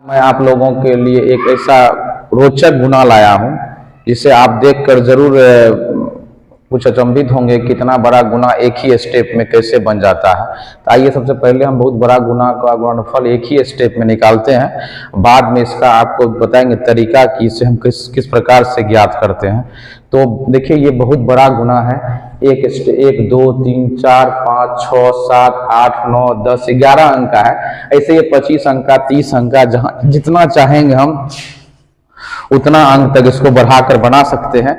मैं आप लोगों के लिए एक ऐसा रोचक गुना लाया हूं जिसे आप देखकर जरूर कुछ अचंभित होंगे कितना बड़ा गुना एक ही स्टेप में कैसे बन जाता है। तो आइए सबसे पहले हम बहुत बड़ा गुना का गुणनफल एक ही स्टेप में निकालते हैं। बाद में इसका आपको बताएंगे तरीका कि इसे हम किस प्रकार से ज्ञात करते हैं। तो देखिए ये बहुत बड़ा गुना है। एक 2 3 4 5 6 7 8 9 10 11 अंक का है। ऐसे ये 25 अंक का 30 अंक का जहां जितना चाहेंगे हम उतना अंक तक इसको बढ़ाकर बना सकते हैं।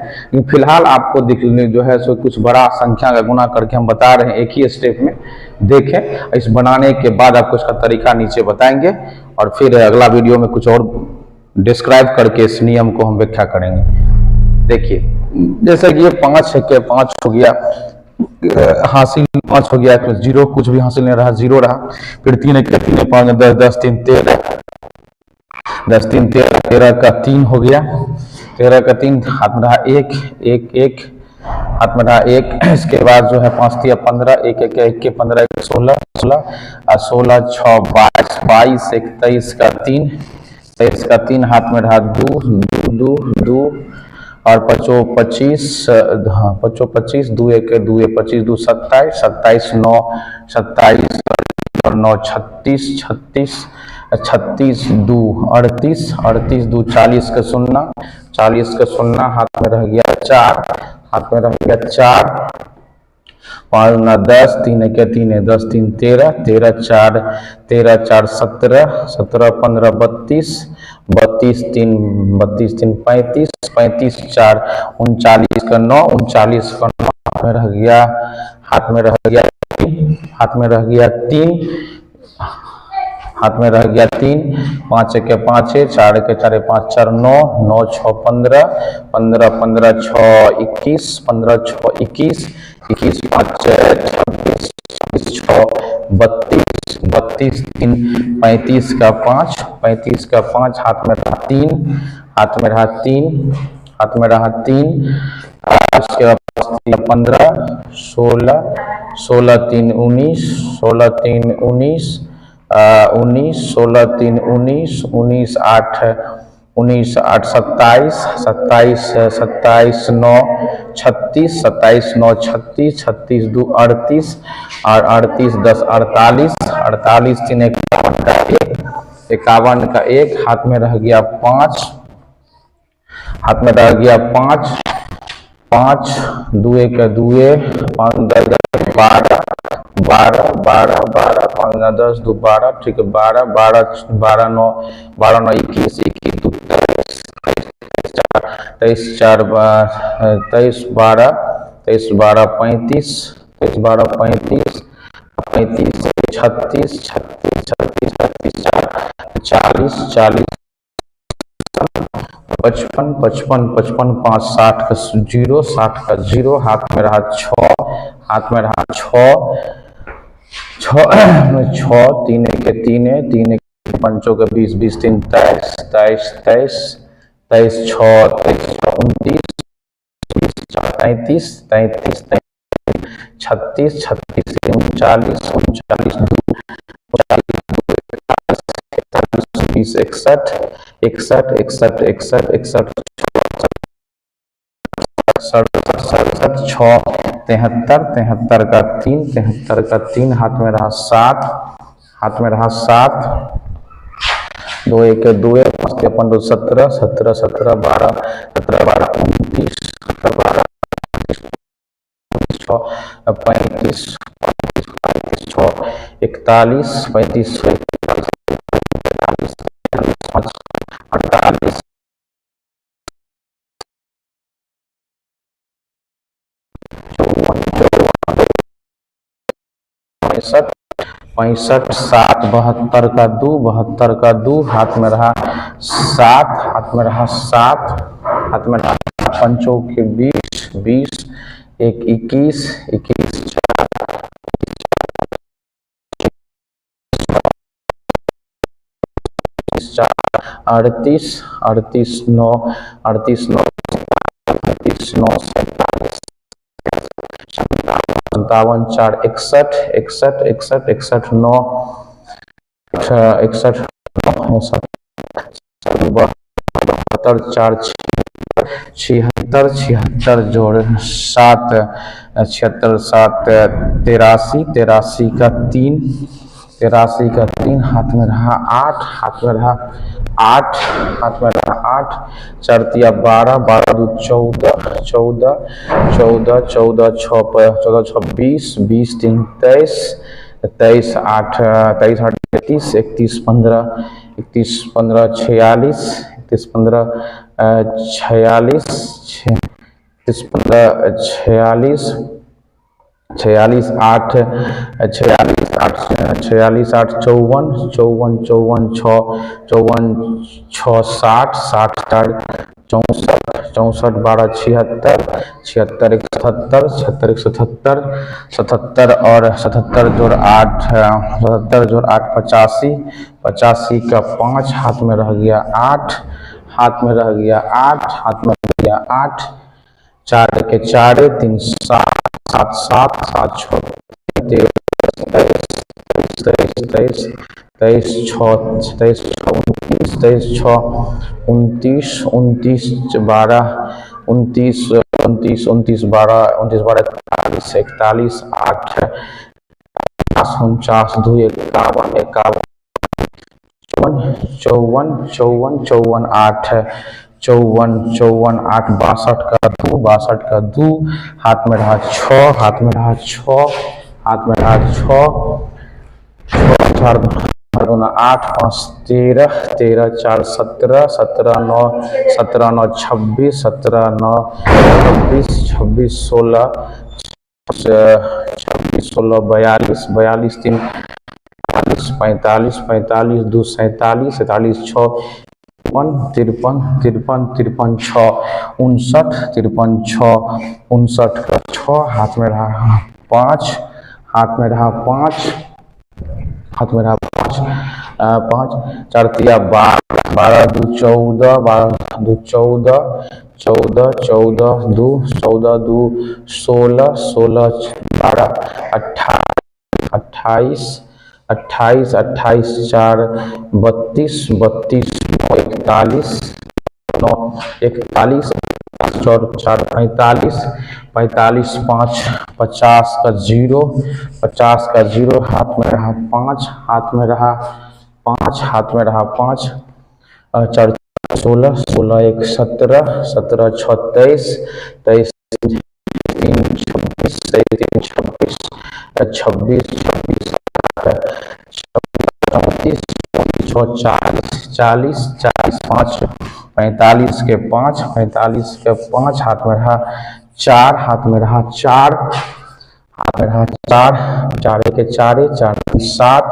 फिलहाल आपको दिखने जो है सो कुछ बड़ा संख्या का गुना करके हम बता रहे हैं एक ही स्टेप में। देखें, इस बनाने के बाद आपको इसका तरीका नीचे बताएंगे और फिर अगला वीडियो में कुछ और डिस्क्राइब करके इस नियम को हम व्याख्या करेंगे। देखिए, जैसे कि ये 5 है के 5 हो गया हासिल, 5 हो गया तो 0 कुछ भी हासिल नहीं रहा, 0 रहा। फिर 3 है के 3 5 10 10 3 13 10 3 13 13 का 3 हो गया। 13 का 3 हाथ में रहा 1 1 1 हाथ में रहा 1। इसके बाद जो है 5 3 15 1 1 1 के 15 16 16 16 6 22 22 23 का 3 23 का 3 हाथ में रहा 2 2 2 और 25 हाँ 25 2 1 2 25 2 27 27 9 27 और 9 36 36 36 2 38 38 2 40 का 0 40 का 0 हाथ में रह गया 4 हाथ में रह गया 4 5 9 10 3 के 3 10 3 13 13 4 13 4 17 17 15 32 32 3 32 3 35 35 4 39 का 9 39 का 9 हाथ में रह गया हाथ में रह गया 3 हाथ में रह गया 3 हाथ में रह गया 3 5 के 5 4 के 4 5 4 9 9 6 15 15 15 6 21 15 6 21 21 5 26 6 32 32 3 35 का 5 35 का 5 हाथ में रहा 3 हाथ में रहा 3 हाथ में रहा 3 उसके बाद 15 16 16 3 19 16 3 19 19 16 3 19 19 8 19 8 27 27 27 9 36 27 9 36 36 2 38 और 38 10 48 48 3 51 का 1 51 का 1 हाथ में रह गया 5 हाथ में रह गया 5 5 2 1 2 5 10 12 12 12 12 5 10 2 12 ठीक है 12 12 12 9 12 9 21 21 2 23 4 23 12 23 12 35 23 12 35 35 36 36 36 36 40 40 55 55 55 5 60 का 0 60 का 0 हाथ में रहा 6 हाथ में रहा 6 6 3 के 3 3 पंचों के 20 20 3 23 23 23 23 6 29 33 33 36 36 39 39 20 61 61 61 61 61 67 6 73 73 का 3 73 का 3 हाथ में रहा 7 हाथ में रहा 7 2 1 2 5 के 15 17 17 17 12 17 12 29 12 35 35 6 41 35 48 65 7 72 का 2 72 का 2 हाथ में रहा 7 हाथ में रहा 7 हाथ में रहा पंचों के 20 20 1 21 21 38 38 9 38 9 38 9 57 4 61 61 61 61 9 61 9 4 76 76 जोड़ 7 76 7 83 83 का 3 83 का 3 हाथ में रहा 8 हाथ में रहा 8 हाथ में रहा 8 4 तिया 12 12 दू 14 14 14 14 6 14 6 20 20 3 23 23 8 23 8 31 31 15 31 15 46 31 15 46 31 15 46 46 8 46 8 46 8 54 54 54 6 54 6 60 60 64 64 12 76 76 1 77 76 1 77 77 और 77 जोड़ 8 77 जोड़ 8 85 85 का 5 हाथ में रह गया 8 हाथ में रह गया 8 हाथ में रह गया 8 4 के 4 3 7 7 7 7 6 23 23 6 23 29 29 29 12 29 29 29 12 29 12 41 8 49 2 51 51 54 54 8 54 54 8 62 का 2 हाथ में रहा 6 हाथ में रहा 6 हाथ में रहा 6 4 8 5 13 13 4 17 17 9 17 9 26 17 9 26 26 16 26 16 42 42 3 45 45 2 47 47 6 53 53 53 6 59 53 6 59 का 6 हाथ में रहा 5 हाथ में रहा 5 हाथ में रहा 5 5 4 तिया 12 12 दू 14 12 दू 14 14 14 दू 14 दू 16 16 12 28 28 28 4 32 32 41 9 41 4 45 45 5 50 का 0 50 का 0 हाथ में रहा 5 हाथ में रहा 5 हाथ में रहा 5 4 16 16 1 17 17 6 23 23 3 26 26 26 26 34 40 40 5 45 के 5 45 के 5 हाथ में रहा 4 हाथ में रहा 4 हाथ में रहा 4 4 के 4 4 7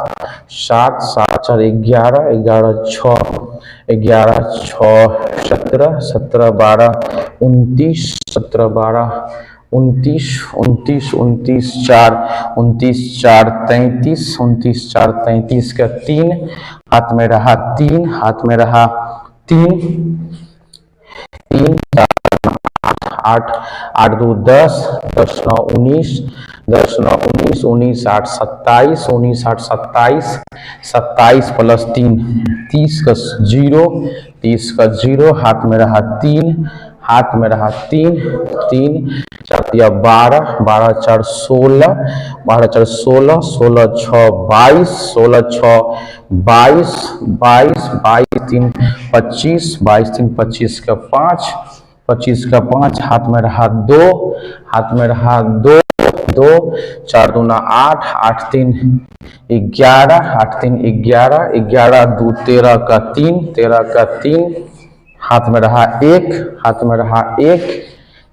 7 7 4 11 11 6 11 6 17 17 12 29 17 12 29 29 29 4 29 4 33 29 4 33 का 3 हाथ में रहा 3 हाथ में रहा 3 3 8 8 2 10 10 9 19 10 9 19 19 8 27 19 8 27 27 प्लस 3 30 का 0 30 का 0 हाथ में रहा 3 हाथ में रहा 3 3 4 12 12 4 16 12 4 16 16 6 22 16 6 22 22 22 3 25 22 3 25 का 5 25 का 5 हाथ में रहा 2 हाथ में रहा 2 2 4 2 8 8 3 11 8 3 11 11 2 13 का 3 13 का 3 हाथ में रहा 1 हाथ में रहा 1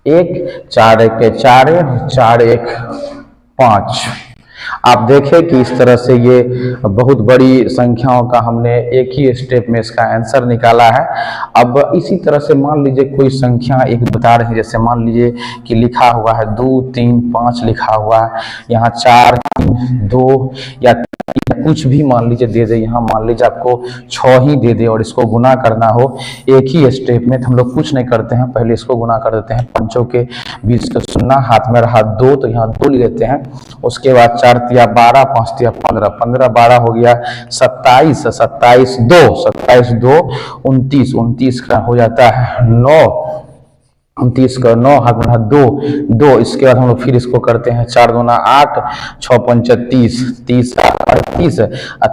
1 4 1 के 4 4 1 5। आप देखें कि इस तरह से ये बहुत बड़ी संख्याओं का हमने एक ही स्टेप में इसका आंसर निकाला है। अब इसी तरह से मान लीजिए कोई संख्या एक बता रही है, जैसे मान लीजिए कि लिखा हुआ है 2 3 5 लिखा हुआ है, यहाँ 4 3 2 या कुछ भी मान लीजिए दे दे, यहाँ मान लीजिए आपको 6 ही दे दे और इसको गुना करना हो एक ही स्टेप में, तो हम लोग कुछ नहीं करते हैं, पहले इसको गुना कर देते हैं। 5 के 20 का 0, हाथ में रहा 2 तो यहाँ 2 ले लेते हैं। उसके बाद 4 तिया 12, 5 तिया 15, 15 12 हो गया 27, 27 2, 27 2 29, 29 का हो जाता है 9, 29 का 9, हाथ में 2 2। इसके बाद हम लोग फिर इसको करते हैं 4 दूना 8, 6 पंचा 30, 30 38 और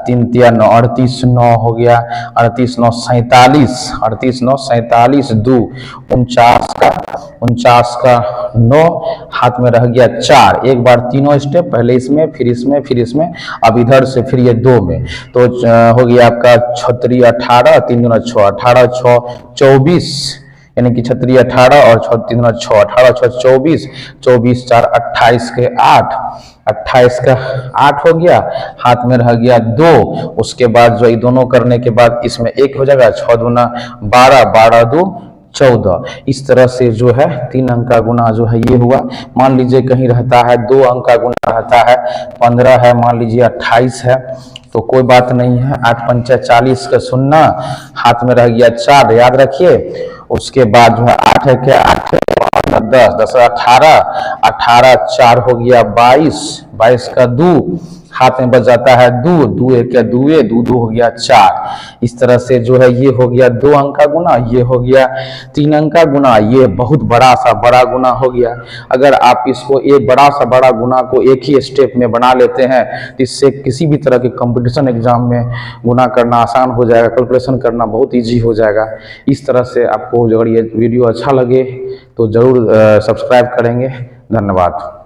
3 तिया 9, 38 9 हो गया, 38 9 47, 38 9 47 2, 49 का 9, हाथ में रह गया 4। एक बार तीनों स्टेप, पहले इसमें फिर इसमें फिर इसमें, अब इधर से फिर ये 2 में, तो हो गया आपका 36 18, 3 दूना 6, 18 6 24, यानी कि 36 18 और 3 दूना 6, 18 6 24, 24 4 28 के 8, 28 का 8 हो गया, हाथ में रह गया 2। उसके बाद जो ये दोनों करने के बाद इसमें 1 हो जाएगा, 6 दूना 12, 12 2 14। इस तरह से जो है 3 अंक का गुना जो है ये हुआ। मान लीजिए कहीं रहता है 2 अंक का गुना रहता है 15 है, मान लीजिए 28 है, तो कोई बात नहीं है। 8 पंचा 40 का 0, हाथ में रह गया 4, याद रखिए। उसके बाद जो है 8 है क्या, 8 10 10 18, 18 4 हो गया 22, 22 का 2, हाथ में बच जाता है 2, 2 1 क्या 2 2 2 हो गया 4। इस तरह से जो है ये हो गया 2 अंक का गुना, ये हो गया 3 अंक का गुना, ये बहुत बड़ा सा बड़ा गुना हो गया। अगर आप इसको एक बड़ा सा बड़ा गुना को एक ही स्टेप में बना लेते हैं तो इससे किसी भी तरह के कंपटीशन एग्जाम में गुना करना आसान हो जाएगा, कैलकुलेशन करना बहुत ईजी हो जाएगा। इस तरह से आपको अगर ये वीडियो अच्छा लगे तो ज़रूर सब्सक्राइब करेंगे। धन्यवाद।